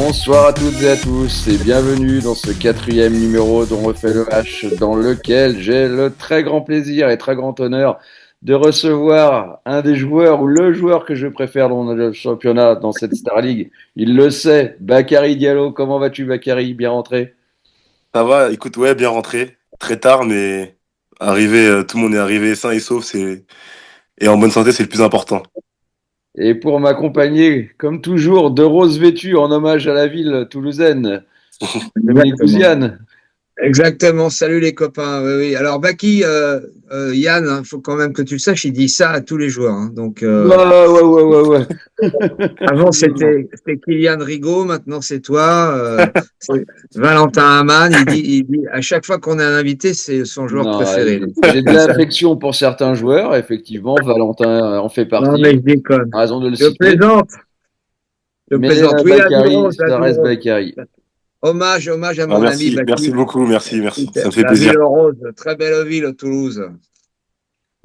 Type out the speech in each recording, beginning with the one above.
Bonsoir à toutes et à tous et bienvenue dans ce 4e numéro dont refait le H, dans lequel j'ai le très grand plaisir et très grand honneur de recevoir un des joueurs ou le joueur que je préfère dans le championnat, dans cette Star League. Il le sait, Bakary Diallo. Comment vas-tu, Bakary? Bien rentré? Ça va, écoute, ouais, bien rentré. Très tard, mais tout le monde est arrivé sain et sauf, et en bonne santé, c'est le plus important. Et pour m'accompagner, comme toujours, de rose vêtue en hommage à la ville toulousaine, Dominique Exactement. Bouziane. Exactement. Salut les copains. Oui, oui. Alors Baki, Yann, il faut quand même que tu le saches, il dit ça à tous les joueurs, hein. Donc Ouais, ouais, ouais, ouais, avant ouais. c'était Kylian Rigaud, maintenant c'est toi. C'est Valentin Hamann. Il dit à chaque fois qu'on a un invité, c'est son joueur Non, préféré. Donc, j'ai de ça. l'affection pour certains joueurs, effectivement. Valentin en fait Non mais je partie. déconne. A raison de le Je citer. plaisante. Je Mais plaisante. Oui, la ville Bakary, rose, la ça ville reste rose. Bakary. Hommage à Ah, mon ami merci, merci Baki. beaucoup, merci. Ça me fait La plaisir. ville rose, très belle ville, Toulouse.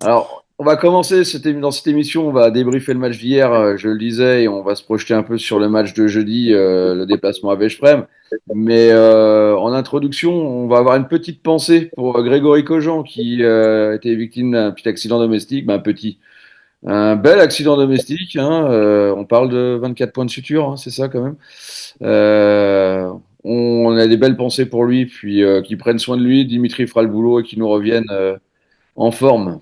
Alors, on va commencer dans cette émission. On va débriefer le match d'hier, je le disais, et on va se projeter un peu sur le match de jeudi, le déplacement à Veszprém. Mais en introduction, on va avoir une petite pensée pour Grégory Kojand, qui était victime d'un petit accident domestique. Ben, un bel accident domestique, hein. On parle de 24 points de suture, hein, c'est ça quand même. Euh, on a des belles pensées pour lui, puis qu'il prenne soin de lui. Dimitri fera le boulot et qu'il nous revienne en forme.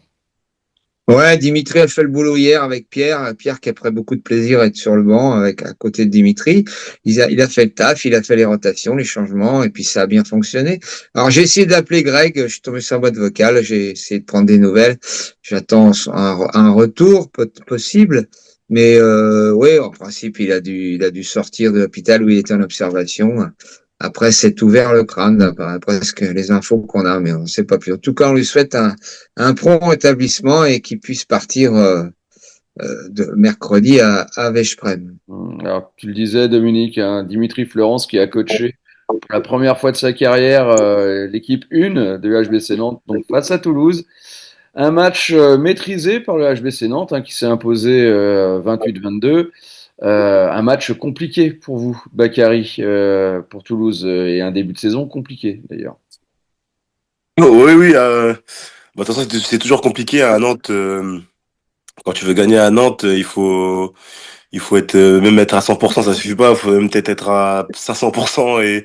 Ouais, Dimitri a fait le boulot hier avec Pierre. Pierre qui a pris beaucoup de plaisir à être sur le banc avec à côté de Dimitri. Il a fait le taf, il a fait les rotations, les changements, et puis ça a bien fonctionné. Alors j'ai essayé d'appeler Greg, je suis tombé sur la boîte vocale, j'ai essayé de prendre des nouvelles. J'attends un retour possible. Mais oui, en principe, il a dû sortir de l'hôpital où il était en observation. Après, c'est ouvert le crâne, d'après presque les infos qu'on a, mais on ne sait pas plus. En tout cas, on lui souhaite un prompt rétablissement et qu'il puisse partir de mercredi à Veszprém. Alors, tu le disais, Dominique, hein, Dimitri Florence qui a coaché pour la première fois de sa carrière l'équipe 1 de HBC Nantes, donc face à Toulouse. Un match maîtrisé par le HBC Nantes, hein, qui s'est imposé 28-22. Un match compliqué pour vous, Bakary, pour Toulouse, et un début de saison compliqué d'ailleurs. Oh, oui, oui, bah, de toute façon, c'est toujours compliqué à Nantes. Quand tu veux gagner à Nantes, il faut même être à 100%, ça suffit pas. Il faut même peut-être être à 500% et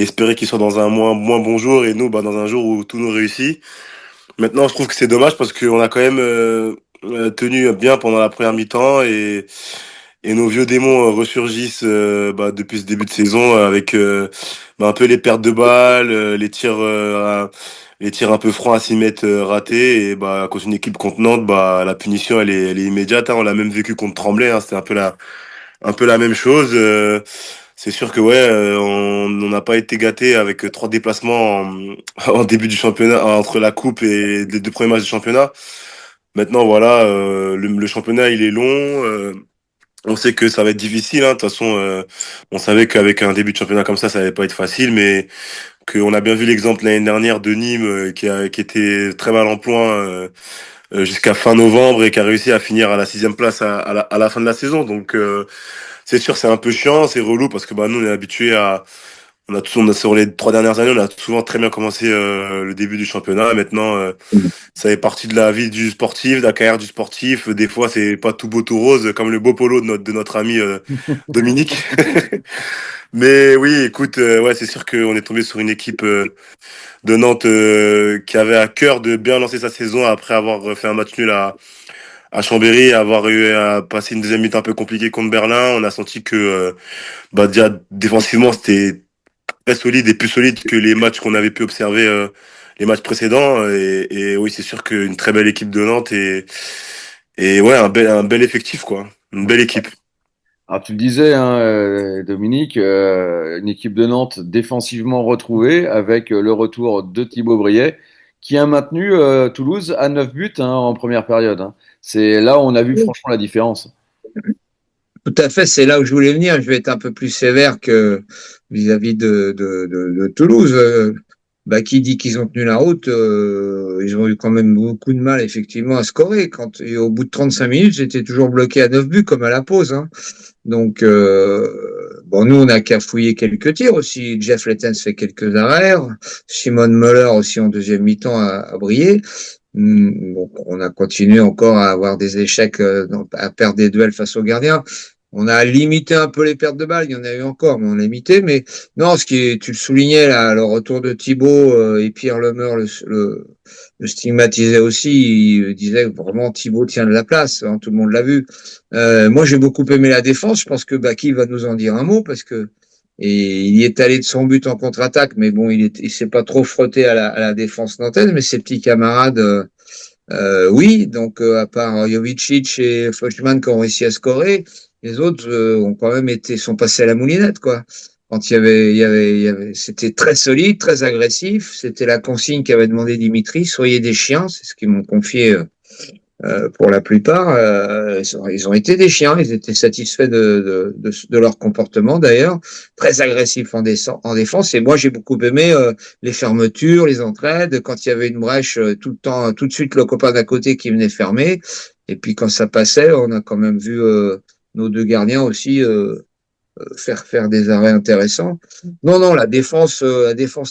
espérer qu'ils soient dans un moins bon jour et nous, bah, dans un jour où tout nous réussit. Maintenant, je trouve que c'est dommage parce qu'on a quand même tenu bien pendant la première mi-temps et nos vieux démons ressurgissent bah, depuis ce début de saison avec bah, un peu les pertes de balles, les tirs un peu francs à 6 mètres ratés. Et bah, contre une équipe contenante, bah, la punition elle est immédiate, hein. On l'a même vécu contre Tremblay, hein. C'était un peu la même chose. C'est sûr que ouais, on n'a pas été gâté avec 3 déplacements en début du championnat entre la coupe et les 2 premiers matchs du championnat. Maintenant voilà, le championnat il est long. On sait que ça va être difficile, hein. De toute façon, on savait qu'avec un début de championnat comme ça allait pas être facile, mais qu'on a bien vu l'exemple l'année dernière de Nîmes qui était très mal en point jusqu'à fin novembre et qui a réussi à finir à la 6e place à la fin de la saison. Donc c'est sûr, c'est un peu chiant, c'est relou parce que bah, nous, on est habitués sur les 3 dernières années, on a souvent très bien commencé le début du championnat. Maintenant, ça fait partie de la vie du sportif, de la carrière du sportif. Des fois, c'est pas tout beau, tout rose, comme le beau polo de notre ami Dominique. Mais oui, écoute, ouais, c'est sûr qu'on est tombé sur une équipe de Nantes qui avait à cœur de bien lancer sa saison après avoir fait un match nul à Chambéry, avoir eu à passer une deuxième mi-temps un peu compliquée contre Berlin. On a senti que bah, déjà défensivement, c'était très solide et plus solide que les matchs qu'on avait pu observer les matchs précédents. Et oui, c'est sûr qu'une très belle équipe de Nantes et ouais, un bel effectif, quoi. Une belle équipe. Alors, tu le disais, hein, Dominique, une équipe de Nantes défensivement retrouvée avec le retour de Thibaut Briet qui a maintenu Toulouse à 9 buts, hein, en première période, hein. C'est là où on a vu franchement la différence. Tout à fait, c'est là où je voulais venir. Je vais être un peu plus sévère que vis-à-vis de Toulouse. Bah, qui dit qu'ils ont tenu la route, ils ont eu quand même beaucoup de mal effectivement à scorer. Et au bout de 35 minutes, j'étais toujours bloqué à 9 buts comme à la pause, hein. Donc bon, nous, on a cafouillé quelques tirs aussi. Jeff Lettens fait quelques arrêts. Simon Muller aussi en deuxième mi-temps a brillé. Bon, on a continué encore à avoir des échecs, à perdre des duels face aux gardiens. On a limité un peu les pertes de balles. Il y en a eu encore, mais on a limité. Mais non, tu le soulignais là, le retour de Thibaut et Pierre Lemeur le stigmatisait aussi. Il disait que vraiment Thibaut tient de la place. Hein, tout le monde l'a vu. Moi, j'ai beaucoup aimé la défense. Je pense que Baki va nous en dire un mot parce que il y est allé de son but en contre-attaque, mais bon, il s'est pas trop frotté à la défense nantaise, mais ses petits camarades, oui. Donc, à part Jovicic et Fauchman qui ont réussi à scorer, les autres ont quand même sont passés à la moulinette, quoi. Quand c'était très solide, très agressif. C'était la consigne qu'avait demandé Dimitri, soyez des chiens, c'est ce qu'ils m'ont confié pour la plupart, ils ont été des chiens, ils étaient satisfaits de leur comportement d'ailleurs, très agressifs en défense. Et moi, j'ai beaucoup aimé les fermetures, les entraides. Quand il y avait une brèche, tout le temps, tout de suite, le copain d'à côté qui venait fermer. Et puis quand ça passait, on a quand même vu nos deux gardiens aussi faire des arrêts intéressants. Non, non, la défense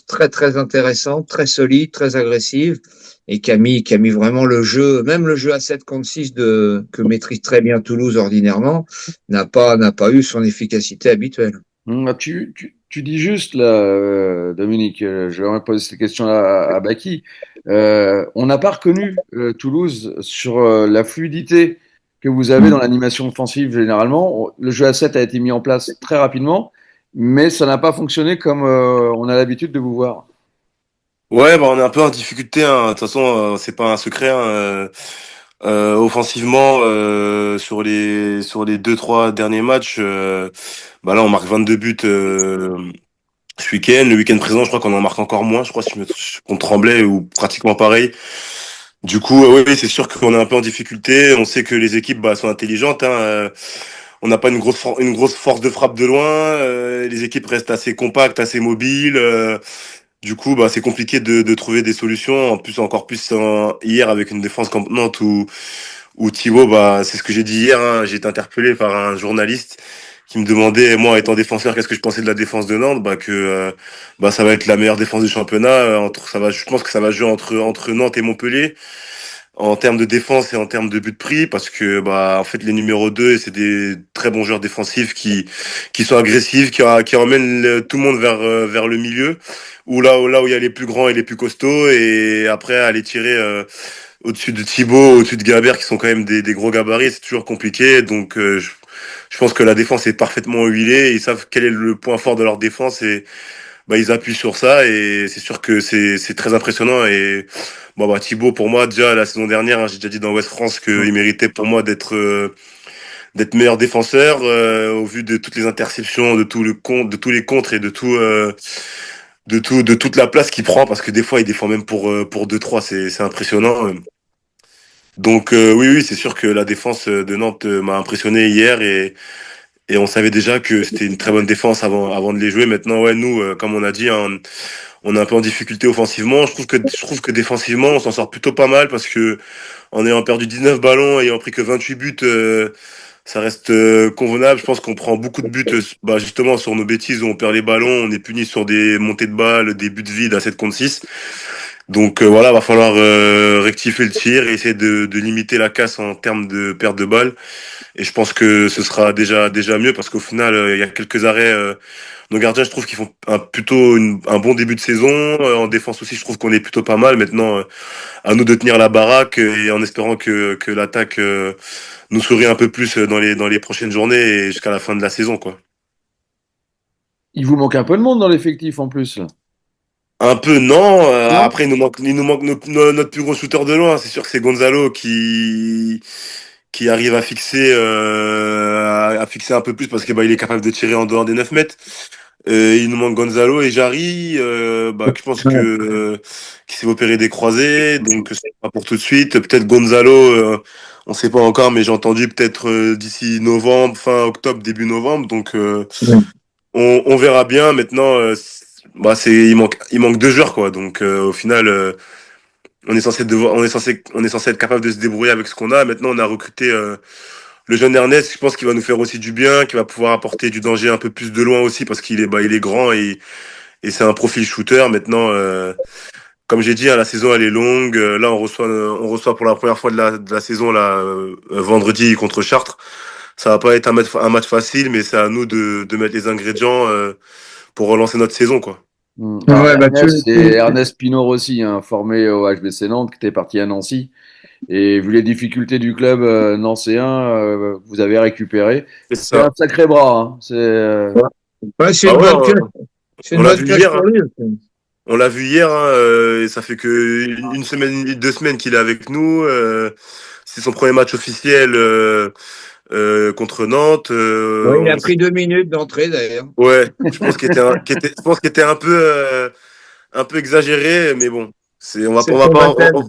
très très intéressante, très solide, très agressive et qui a mis vraiment le jeu, même le jeu à 7 contre 6 que maîtrise très bien Toulouse ordinairement, n'a pas eu son efficacité habituelle. Tu dis juste là, Dominique, je vais poser cette question à Baki. On n'a pas reconnu Toulouse sur la fluidité que vous avez dans l'animation offensive généralement. Le jeu à 7 a été mis en place très rapidement, mais ça n'a pas fonctionné comme on a l'habitude de vous voir. Ouais, bah on est un peu en difficulté, hein. De toute façon, c'est pas un secret, hein. Offensivement, sur les deux trois derniers matchs, bah là on marque 22 buts ce week-end. Le week-end présent, je crois qu'on en marque encore moins. Je crois si on tremblait ou pratiquement pareil. Du coup, oui, c'est sûr qu'on est un peu en difficulté. On sait que les équipes bah, sont intelligentes, hein. On n'a pas une grosse force de frappe de loin. Les équipes restent assez compactes, assez mobiles. Du coup, bah, c'est compliqué de trouver des solutions. En plus, encore plus hier avec une défense comme Nantes où Thibaut, bah, c'est ce que j'ai dit hier. Hein, j'ai été interpellé par un journaliste qui me demandait, moi, étant défenseur, qu'est-ce que je pensais de la défense de Nantes. Bah, que bah, ça va être la meilleure défense du championnat. Je pense que ça va jouer entre Nantes et Montpellier en termes de défense et en termes de but pris parce que bah en fait les numéros 2 c'est des très bons joueurs défensifs qui sont agressifs qui emmènent tout le monde vers le milieu où il y a les plus grands et les plus costauds et après aller tirer au-dessus de Thibaut, au-dessus de Gabert qui sont quand même des gros gabarits, c'est toujours compliqué donc je pense que la défense est parfaitement huilée, ils savent quel est le point fort de leur défense et bah, ils appuient sur ça et c'est sûr que c'est très impressionnant et bon bah Thibaut pour moi déjà la saison dernière hein, j'ai déjà dit dans West France qu'il méritait pour moi d'être meilleur défenseur au vu de toutes les interceptions de tous les contres et de toute la place qu'il prend parce que des fois il défend même pour 2-3 c'est impressionnant donc oui c'est sûr que la défense de Nantes m'a impressionné hier et on savait déjà que c'était une très bonne défense avant de les jouer. Maintenant, ouais, nous, comme on a dit, hein, on est un peu en difficulté offensivement. Je trouve que défensivement, on s'en sort plutôt pas mal parce que en ayant perdu 19 ballons et ayant pris que 28 buts, ça reste convenable. Je pense qu'on prend beaucoup de buts, bah, justement, sur nos bêtises où on perd les ballons. On est puni sur des montées de balles, des buts vides à 7 contre 6. Donc voilà, va falloir rectifier le tir et essayer de limiter la casse en termes de perte de balles. Et je pense que ce sera déjà mieux parce qu'au final, il y a quelques arrêts. Nos gardiens, je trouve qu'ils font plutôt un bon début de saison. En défense aussi, je trouve qu'on est plutôt pas mal. Maintenant, à nous de tenir la baraque et en espérant que l'attaque nous sourit un peu plus dans les prochaines journées et jusqu'à la fin de la saison, quoi. Il vous manque un peu de monde dans l'effectif en plus, là. Un peu, non. Non? Après, il nous manque notre plus gros shooter de loin. C'est sûr que c'est Gonzalo qui arrive à fixer un peu plus parce que bah, il est capable de tirer en dehors des 9 mètres. Il nous manque Gonzalo et Jarry, bah, je pense que qui s'est opéré des croisés, donc c'est pas pour tout de suite. Peut-être Gonzalo, on sait pas encore, mais j'ai entendu peut-être d'ici novembre, fin octobre, début novembre. Donc on verra bien. Maintenant, bah il manque deux joueurs quoi. Donc au final, on est censé être capable de se débrouiller avec ce qu'on a. Maintenant, on a recruté le jeune Ernest, je pense qu'il va nous faire aussi du bien, qu'il va pouvoir apporter du danger un peu plus de loin aussi parce il est grand et c'est un profil shooter. Maintenant, comme j'ai dit, hein, la saison elle est longue. Là, on reçoit pour la première fois de la saison là, vendredi contre Chartres. Ça va pas être un match facile, mais c'est à nous de mettre les ingrédients pour relancer notre saison, quoi. Alors, Ouais, bah Ernest, c'est Ernest Pinot aussi, hein, formé au HBC Nantes, qui était parti à Nancy. Et vu les difficultés du club nancéen, vous avez récupéré. C'est C'est un ça. sacré bras. Hein. ouais, c'est Bah une ouais, bonne pioche. C'est on une l'a bonne vu pioche hier. pour Hein. lui aussi. On l'a vu hier. Hein, et ça fait que une semaine, 2 semaines qu'il est avec nous. C'est son premier match officiel contre Nantes. Ouais, il a pris 2 minutes d'entrée d'ailleurs. Ouais, je pense je pense qu'il était un peu exagéré, mais bon, C'est on va son pas, baptême.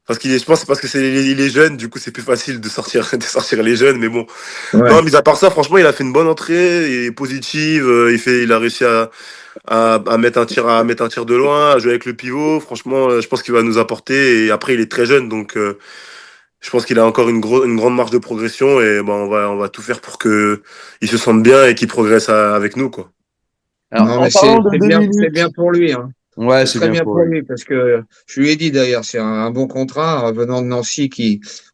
parce qu'il est, je pense, que c'est parce que il est jeune, du coup, c'est plus facile de sortir, de sortir les jeunes, mais bon. Ouais. Non, mis à part ça, franchement, il a fait une bonne entrée, il est positive, il a réussi à mettre un tir de loin, à jouer avec le pivot. Franchement, je pense qu'il va nous apporter. Et après, il est très jeune, donc je pense qu'il a encore une grande marge de progression. Et ben, on va tout faire pour que il se sente bien et qu'il progresse avec nous, quoi. Alors, Non, en mais parlant de deux c'est minutes, bien pour lui, hein. ouais, C'est c'est très bien bien pour pour lui. lui parce que je lui ai dit d'ailleurs, c'est un bon contrat venant de Nancy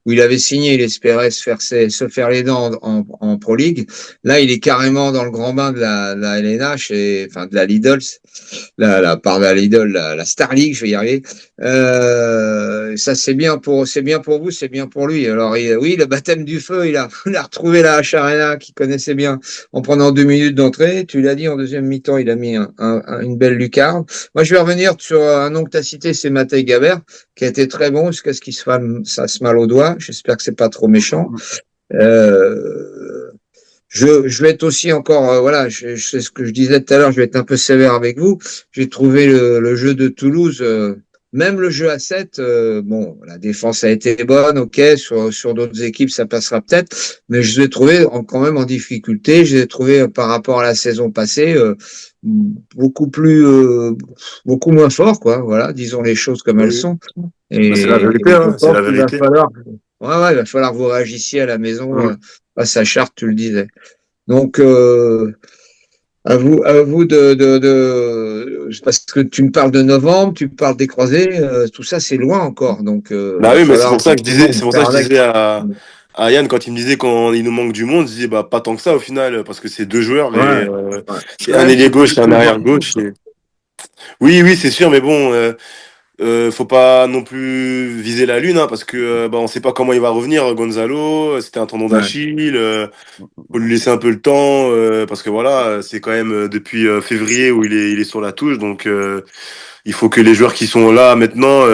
où il avait signé, il espérait se faire les dents en Pro League. Là, il est carrément dans le grand bain de la LNH enfin de la Lidl, par la Lidl, la Star League, je vais y arriver. Ça c'est bien pour vous, c'est bien pour lui. Alors oui, le baptême du feu, il a retrouvé la H Arena qu'il connaissait bien en prenant 2 minutes d'entrée. Tu l'as dit en deuxième mi-temps, il a mis une belle lucarne. Moi, je vais revenir sur un nom que tu as cité, c'est Matej Gabert, qui a été très bon jusqu'à ce qu'il ça se mal au doigt. J'espère que c'est pas trop méchant. Euh, je vais être aussi encore, voilà, je sais ce que je disais tout à l'heure, je vais être un peu sévère avec vous. J'ai trouvé le jeu de Toulouse, même le jeu à 7, bon, la défense a été bonne, ok, sur d'autres équipes, ça passera peut-être, mais je l'ai trouvé quand même en difficulté. Je l'ai trouvé par rapport à la saison passée, beaucoup plus, beaucoup moins fort, quoi. Voilà, disons les choses comme elles Oui. sont. Bah, c'est la Et vérité, je hein, c'est pense la qu'il va vérité. falloir, ouais, il va falloir que vous réagissiez à la maison, Mm. face à Chartres, tu le disais. Donc, à vous parce que tu me parles de novembre, tu me parles des croisés, tout ça c'est loin encore. Donc, Bah va oui, mais falloir effectivement c'est pour ça faire que je avec. disais à Yann quand il me disait quand il nous manque du monde, je disais bah pas tant que ça au final, parce que c'est deux joueurs Ouais, ouais. et un Ouais, ailier c'est gauche et un plus arrière important. gauche. Oui, oui, c'est sûr, mais bon, faut pas non plus viser la lune, hein, parce que bah on sait pas comment il va revenir, Gonzalo. C'était un tendon Ouais. d'Achille. Faut lui laisser un peu le temps, parce que voilà, c'est quand même depuis février où il est sur la touche, donc il faut que les joueurs qui sont là maintenant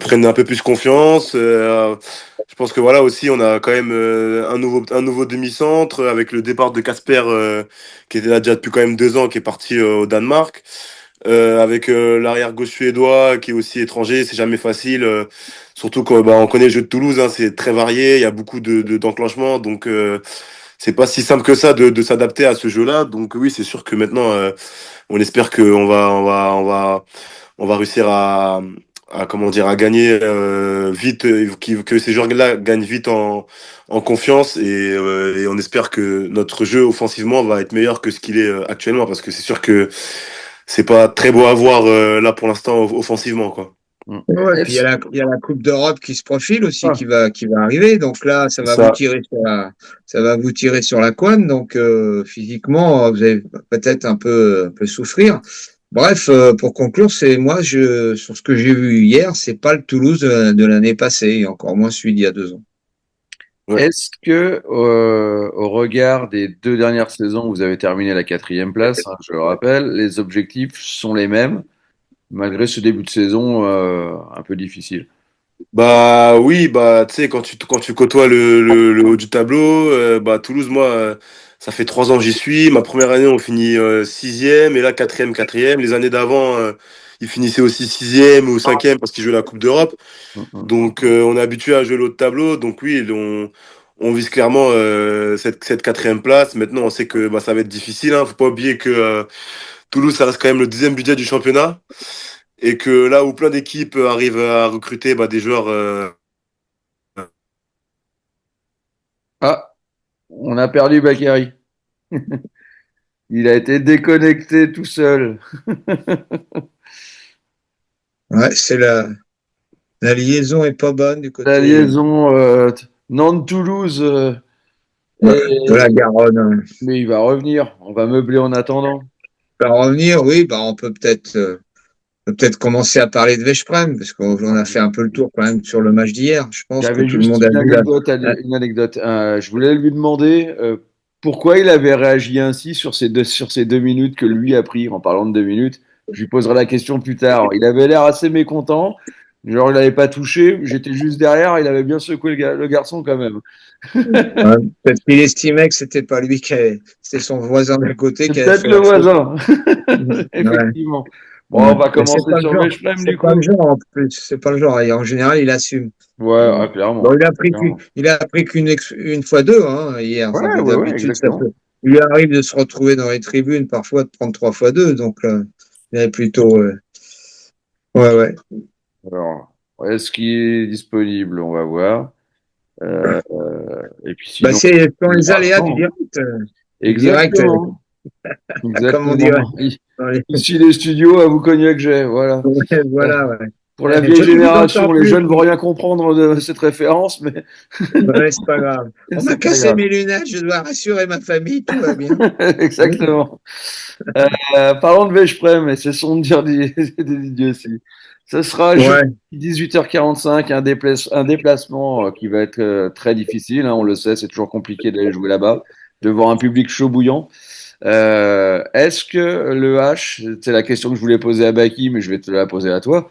prennent un peu plus confiance. Je pense que voilà aussi, on a quand même un nouveau demi-centre avec le départ de Casper, qui était là déjà depuis quand même 2 ans, qui est parti au Danemark. Avec l'arrière gauche suédois qui est aussi étranger, c'est jamais facile. Surtout quand bah, on connaît le jeu de Toulouse, hein, c'est très varié, il y a beaucoup d'enclenchements, donc c'est pas si simple que ça de s'adapter à ce jeu-là. Donc oui, c'est sûr que maintenant, on espère qu'on on va réussir à comment dire, à gagner vite, que ces joueurs-là gagnent vite en confiance et on espère que notre jeu offensivement va être meilleur que ce qu'il est actuellement parce que c'est sûr que c'est pas très beau à voir là pour l'instant offensivement quoi. Ouais, puis Est-ce il y a la Coupe d'Europe qui se profile aussi, ah, qui va arriver. Donc là, C'est ça. ça va vous tirer sur la couenne. Donc physiquement, vous allez peut-être un peu souffrir. Bref, pour conclure, sur ce que j'ai vu hier, c'est pas le Toulouse de l'année passée, et encore moins celui d'il y a 2 ans. Ouais. est-ce que, au regard des deux dernières saisons, vous avez terminé la quatrième place, hein, je le rappelle, les objectifs sont les mêmes, malgré ce début de saison un peu difficile. Bah oui, bah tu sais, quand tu côtoies le haut du tableau, bah Toulouse, moi, ça fait 3 ans que j'y suis. Ma première année, on finit sixième, et là quatrième, quatrième. Les années d'avant, ils finissaient aussi sixième ou cinquième parce qu'ils jouaient la Coupe d'Europe. Mhm. Donc on est habitué à jouer le haut de tableau. Donc oui, on vise clairement cette quatrième place. Maintenant, on sait que bah, ça va être difficile. Hein. Faut pas oublier que Toulouse, ça reste quand même le 10e budget du championnat. Et que là où plein d'équipes arrivent à recruter bah, des joueurs Ah, on a perdu Bakary. Il a été déconnecté tout seul. Ouais, la liaison est pas bonne du La côté liaison Nantes-Toulouse, ouais, de et- la Garonne, hein. mais il va revenir. On va meubler en attendant. Pour revenir, oui, bah, on peut peut-être commencer à parler de Veszprém, parce qu'on a fait un peu le tour quand même sur le match d'hier. Je pense que J'avais tout le juste monde a une vu anecdote, la- une anecdote. Je voulais lui demander pourquoi il avait réagi ainsi sur ces 2 minutes que lui a pris en parlant de 2 minutes. Je lui poserai la question plus tard. Il avait l'air assez mécontent. Genre, il n'avait pas touché. J'étais juste derrière. Il avait bien secoué le garçon quand même. ouais, peut-être qu'il estimait que c'était pas lui c'était son voisin de côté C'est qui avait peut-être fait le la faute. voisin. Ouais, Effectivement. Bon, ouais. on va Mais c'est commencer pas le sur genre. Veszprém C'est du pas le coup. genre en plus. C'est pas le genre. Et en général, il assume. Ouais, Euh, ah, bon, clairement. Clairement. il a pris une fois deux, hein, hier. Ouais, Enfin, ouais, ouais, d'habitude, exactement. il lui arrive de se retrouver dans les tribunes parfois de prendre trois fois deux. Donc, il est plutôt, ouais, ouais. Alors, est-ce qu'il est disponible? On va voir. Et puis Bah, sinon, c'est dans on les verra aléas quand. du direct, Exactement. comme on dirait. Exactement. dans les- Ici, les studios à vous cognac j'ai. Voilà. Ouais, Euh, voilà, ouais. Pour la vieille Toi, tu nous entends génération, les plus. jeunes vont rien comprendre de cette référence, mais Ouais, c'est pas grave. On m'a c'est pas cassé grave. mes lunettes, je dois rassurer ma famille, tout va bien. Exactement. Parlons de Veszprém, et cessons de dire des idioties. Ce sera jeudi Ouais, 18h45, un déplacement qui va être très difficile, hein, on le sait, c'est toujours compliqué d'aller jouer là-bas, devant un public chaud bouillant. Est-ce que le H, c'est la question que je voulais poser à Baki, mais je vais te la poser à toi.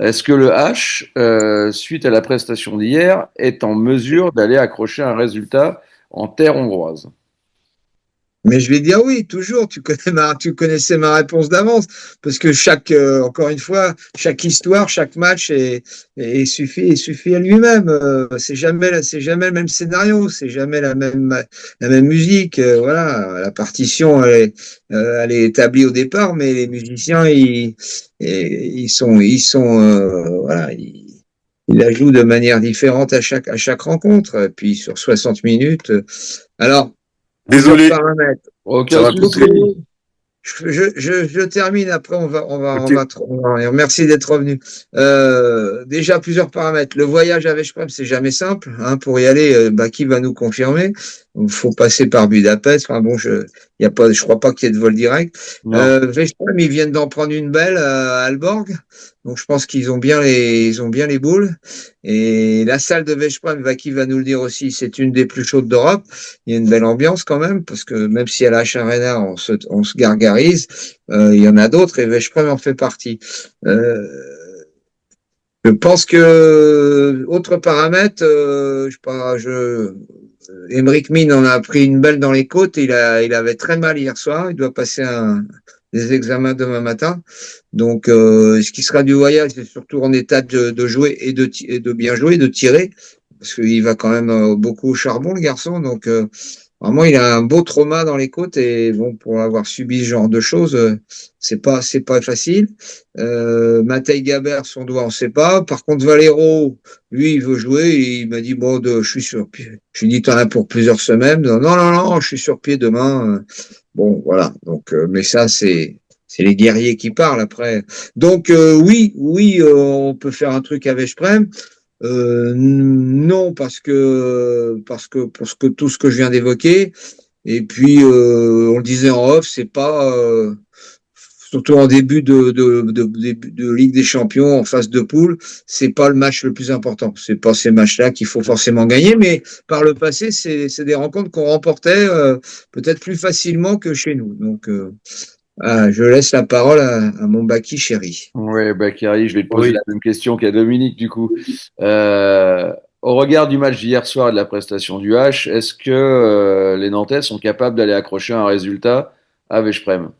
Est-ce que le H, suite à la prestation d'hier, est en mesure d'aller accrocher un résultat en terre hongroise? mais je vais dire oui, toujours. Tu connaissais ma réponse d'avance, parce que encore une fois, chaque histoire, chaque match suffit à lui-même. C'est jamais le même scénario, c'est jamais la même musique. Voilà, la partition, elle est établie au départ, mais les musiciens, voilà, ils la jouent de manière différente à chaque rencontre. Et puis sur 60 minutes. Alors, plusieurs Désolé, paramètres. ça Aucun va souci. couper. Je termine, après Ok. merci d'être revenu. Déjà, plusieurs paramètres. Le voyage à Veszprém, c'est jamais simple, hein, pour y aller, bah, qui va nous confirmer? Il faut passer par Budapest. Enfin bon, y a pas, je crois pas qu'il y ait de vol direct. Non. Veszprém, ils viennent d'en prendre une belle à Aalborg. Donc je pense ils ont bien les boules. Et la salle de Veszprém, Vaki va nous le dire aussi, c'est une des plus chaudes d'Europe. Il y a une belle ambiance quand même, parce que même si à la Arena, on se gargarise, il y en a d'autres et Veszprém en fait partie. Euh, je pense que autre paramètre, je sais pas, Emric Min en a pris une belle dans les côtes. Il avait très mal hier soir. Il doit passer des examens demain matin. Donc, ce qui sera du voyage, c'est surtout en état de jouer et de bien jouer, de tirer, parce qu'il va quand même beaucoup au charbon, le garçon. Donc, vraiment, il a un beau trauma dans les côtes et bon, pour avoir subi ce genre de choses, c'est pas facile. Matej Gaber, son doigt, on sait pas. Par contre, Valero, lui, il veut jouer. Et il m'a dit, bon, je suis sur pied. Je lui ai dit, t'en as pour plusieurs semaines. Non, non, non, je suis sur pied demain. Bon, voilà. Donc, mais ça, c'est les guerriers qui parlent après. Donc, oui, on peut faire un truc avec Veszprém. Non, pour tout ce que je viens d'évoquer. Et puis, on le disait en off, c'est pas surtout en début de Ligue des Champions en phase de poule, c'est pas le match le plus important. C'est pas ces matchs-là qu'il faut forcément gagner, mais par le passé, c'est des rencontres qu'on remportait peut-être plus facilement que chez nous. Donc, je laisse la parole à mon Baki chéri. Ouais, Bakary, je vais te poser la Oui. même question qu'à Dominique, du coup. Au regard du match d'hier soir et de la prestation du H, est-ce que les Nantais sont capables d'aller accrocher un résultat à Veszprém?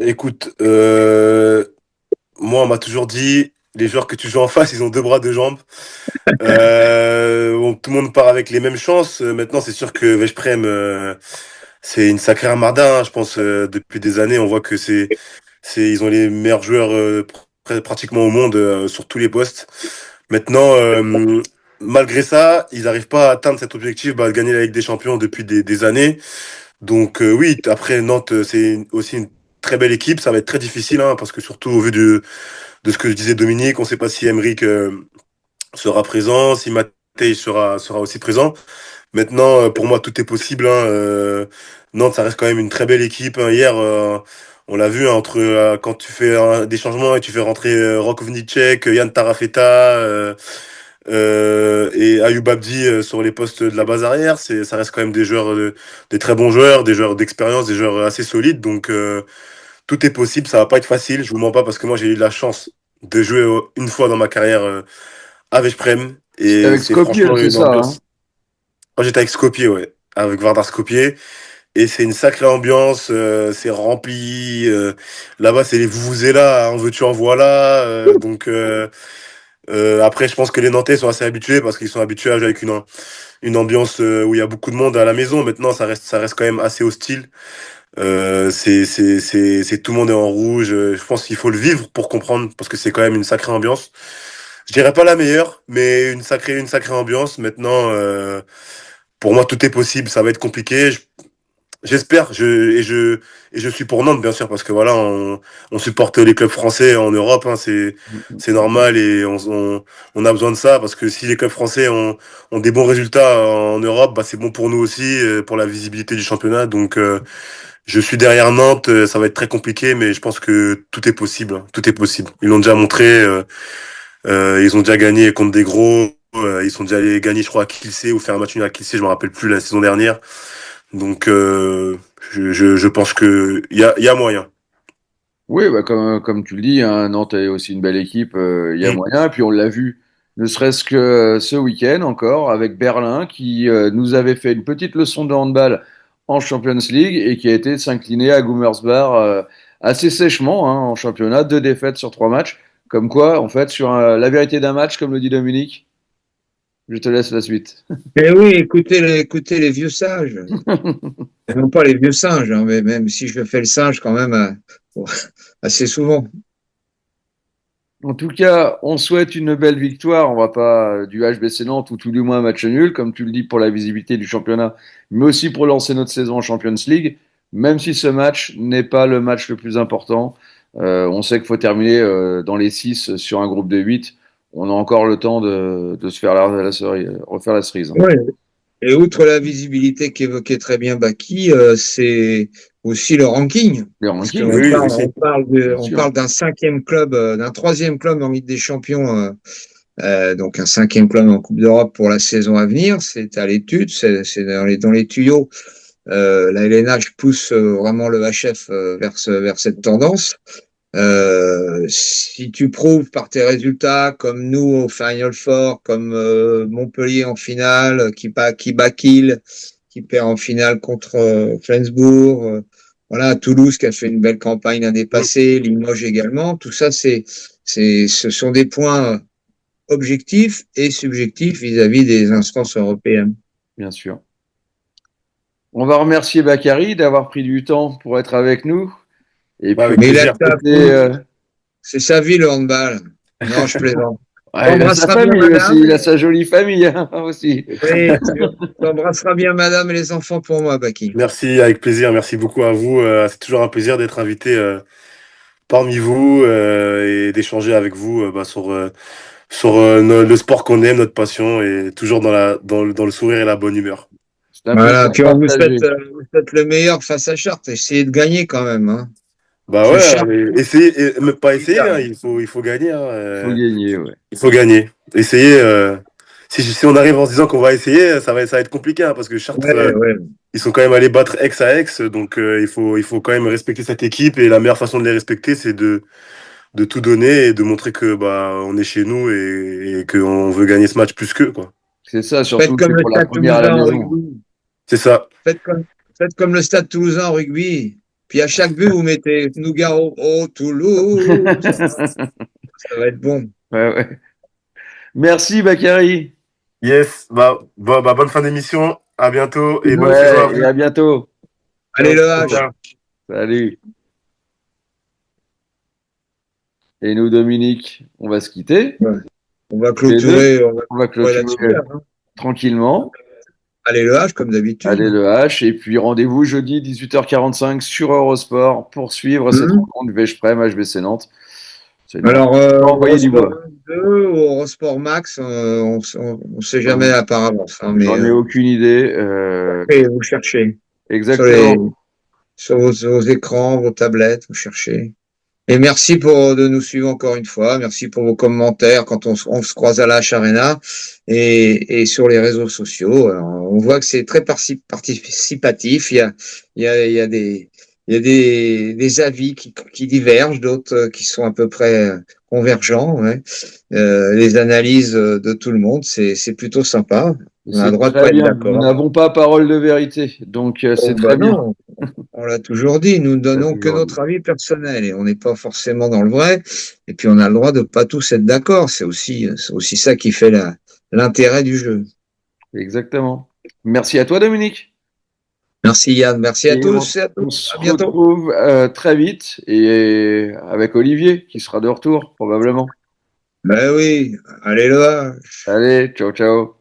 Écoute, moi, on m'a toujours dit, les joueurs que tu joues en face, ils ont deux bras, deux jambes. Bon, tout le monde part avec les mêmes chances. Maintenant, c'est sûr que Veszprém, c'est une sacrée armada, hein. Je pense, depuis des années, on voit que ils ont les meilleurs joueurs pratiquement au monde sur tous les postes. Maintenant, malgré ça, ils n'arrivent pas à atteindre cet objectif, de gagner la Ligue des Champions depuis des années. Donc oui, après Nantes, c'est aussi une très belle équipe. Ça va être très difficile, hein, parce que surtout au vu de ce que je disais Dominique, on ne sait pas si Emeric sera présent, si Matej sera aussi présent. Maintenant, pour moi, tout est possible, hein. Nantes, ça reste quand même une très belle équipe, hein. Hier, on l'a vu, hein, entre quand tu fais des changements et tu fais rentrer Rok Vnicek, Yann Tarafeta et Ayoub Abdi sur les postes de la base arrière, ça reste quand même des joueurs, des très bons joueurs, des joueurs d'expérience, des joueurs assez solides. Donc, tout est possible. Ça va pas être facile. Je vous mens pas parce que moi, j'ai eu la chance de jouer une fois dans ma carrière à Veszprém C'était et avec c'est Skopje, franchement c'est une ça, hein? ambiance. Moi, j'étais avec Skopje, ouais, avec Vardar Skopje. Et c'est une sacrée ambiance, c'est rempli. Là-bas, c'est les vuvuzela, en veux-tu, en voilà. Après, je pense que les Nantais sont assez habitués parce qu'ils sont habitués à jouer avec une ambiance où il y a beaucoup de monde à la maison. Maintenant, ça reste quand même assez hostile. Tout le monde est en rouge. Je pense qu'il faut le vivre pour comprendre parce que c'est quand même une sacrée ambiance. Je dirais pas la meilleure, mais une sacrée ambiance. Maintenant, pour moi, tout est possible. Ça va être compliqué. J'espère, et je suis pour Nantes, bien sûr, parce que voilà, on supporte les clubs français en Europe, hein, c'est normal et on a besoin de ça, parce que si les clubs français ont des bons résultats en Europe, c'est bon pour nous aussi, pour la visibilité du championnat. Donc, je suis derrière Nantes, ça va être très compliqué, mais je pense que tout est possible, hein, tout est possible. Ils l'ont déjà montré, ils ont déjà gagné contre des gros, ils sont déjà allés gagner, je crois, à Kielce ou faire un match nul à Kielce, je me rappelle plus la saison dernière. Donc, je pense que il y a moyen. Oui, comme tu le dis, hein, Nantes est aussi une belle équipe, il y a Mm. moyen. Et puis on l'a vu, ne serait-ce que ce week-end encore, avec Berlin, qui nous avait fait une petite leçon de handball en Champions League et qui a été s'incliner à Gummersbach assez sèchement, hein, en championnat, 2 défaites sur 3 matchs. Comme quoi, en fait, sur la vérité d'un match, comme le dit Dominique, je te laisse la suite. Eh oui, écoutez les vieux sages. Et non pas les vieux singes, hein, mais même si je fais le singe quand même assez souvent. En tout cas, on souhaite une belle victoire. On va pas du HBC Nantes ou tout du moins un match nul, comme tu le dis, pour la visibilité du championnat, mais aussi pour lancer notre saison en Champions League. Même si ce match n'est pas le match le plus important, on sait qu'il faut terminer dans les 6 sur un groupe de 8. On a encore le temps de se faire refaire la cerise, hein. Ouais. Et outre la visibilité qu'évoquait très bien Baki, c'est aussi le ranking. Les Parce rankings, qu'on oui, Oui, parle, aussi. bien on sûr. parle d'un cinquième club, d'un troisième club en Ligue des Champions, donc un cinquième club en Coupe d'Europe pour la saison à venir. C'est à l'étude, c'est dans les tuyaux. La LNH pousse vraiment le HF vers cette tendance. Si tu prouves par tes résultats, comme nous au Final Four, comme Montpellier en finale, qui bat Kiel, qui perd en finale contre Flensbourg, voilà, Toulouse qui a fait une belle campagne l'année Mm. passée, Limoges également, tout ça, ce sont des points objectifs et subjectifs vis-à-vis des instances européennes. Bien sûr. On va remercier Bakary d'avoir pris du temps pour être avec nous. Et puis, Avec Mais il a plaisir. que ça à c'était, foutre. C'est sa vie, le handball. Non, je plaisante. ouais, il a sa T'embrasseras bien famille aussi, madame. il a sa jolie famille, hein, aussi. Oui, t'embrasseras bien madame et les enfants pour moi, Baki. Merci, avec plaisir. Merci beaucoup à vous. C'est toujours un plaisir d'être invité parmi vous et d'échanger avec vous sur le sport qu'on aime, notre passion et toujours dans le sourire et la bonne humeur. C'est un Voilà, plaisir puis partagé. vous faites le meilleur face à Chartres. Essayez de gagner quand même, hein. Bah Parce que ouais, Chartres, mais essayez, même pas essayer, hein, il il faut gagner, hein, Il faut gagner, ouais. il faut gagner. Essayez. Si on arrive en se disant qu'on va essayer, ça va être compliqué, hein, parce que Chartres, ouais, ouais. ils sont quand même allés battre Aix à Aix, donc il faut quand même respecter cette équipe et la meilleure façon de les respecter, c'est de tout donner et de montrer que on est chez nous et qu'on veut gagner ce match plus qu'eux, quoi. C'est ça, Faites surtout que comme c'est le pour la Stade première à la Toulousain en maison. rugby. C'est ça. Faites comme, faites comme le Stade Toulousain en rugby. Puis à chaque but, vous mettez Nougaro, oh Toulouse. Ça va être bon. Ouais, ouais. Merci, Bakary. Yes, bonne fin d'émission, à bientôt et bonne saison à Ouais, et vous. à bientôt. Allez, Ciao, le Ciao, H. ciao. ciao. Salut. Et nous, Dominique, on va se quitter. Ouais. On va les deux. clôturer, on va On va clôturer clôturer là-dessus, hein. tranquillement. Allez, le H, comme Allez, d'habitude. le H. Et puis rendez-vous jeudi 18h45 sur Eurosport pour suivre cette Hmm. rencontre Veszprém HBC Nantes. C'est une Alors, rencontre qui va envoyer du Eurosport bois. 2 ou Eurosport Max, on sait jamais à par avance, hein, mais J'en ai aucune idée. et vous cherchez sur Exactement. sur vos écrans, vos tablettes, vous cherchez. Et merci de nous suivre encore une fois. Merci pour vos commentaires quand on se croise à la H Arena et sur les réseaux sociaux. Alors, on voit que c'est très participatif. Il y a des avis qui divergent, d'autres qui sont à peu près convergents. Ouais. Les analyses de tout le monde, c'est plutôt sympa. Et On a le c'est droit de très pas être bien. Nous d'accord. n'avons pas parole de vérité. Donc, c'est Oh, très bah bien. non, on l'a toujours dit, nous ne On l'a donnons que toujours dit. notre avis personnel et on n'est pas forcément dans le vrai. Et puis on a le droit de pas tous être d'accord. C'est aussi ça qui fait l'intérêt du jeu. Exactement. Merci à toi, Dominique. Merci Yann, merci à Et tous et à on toutes. se À bientôt. retrouve très vite et avec Olivier qui sera de retour probablement. Ben oui, allez là. Allez, ciao, ciao.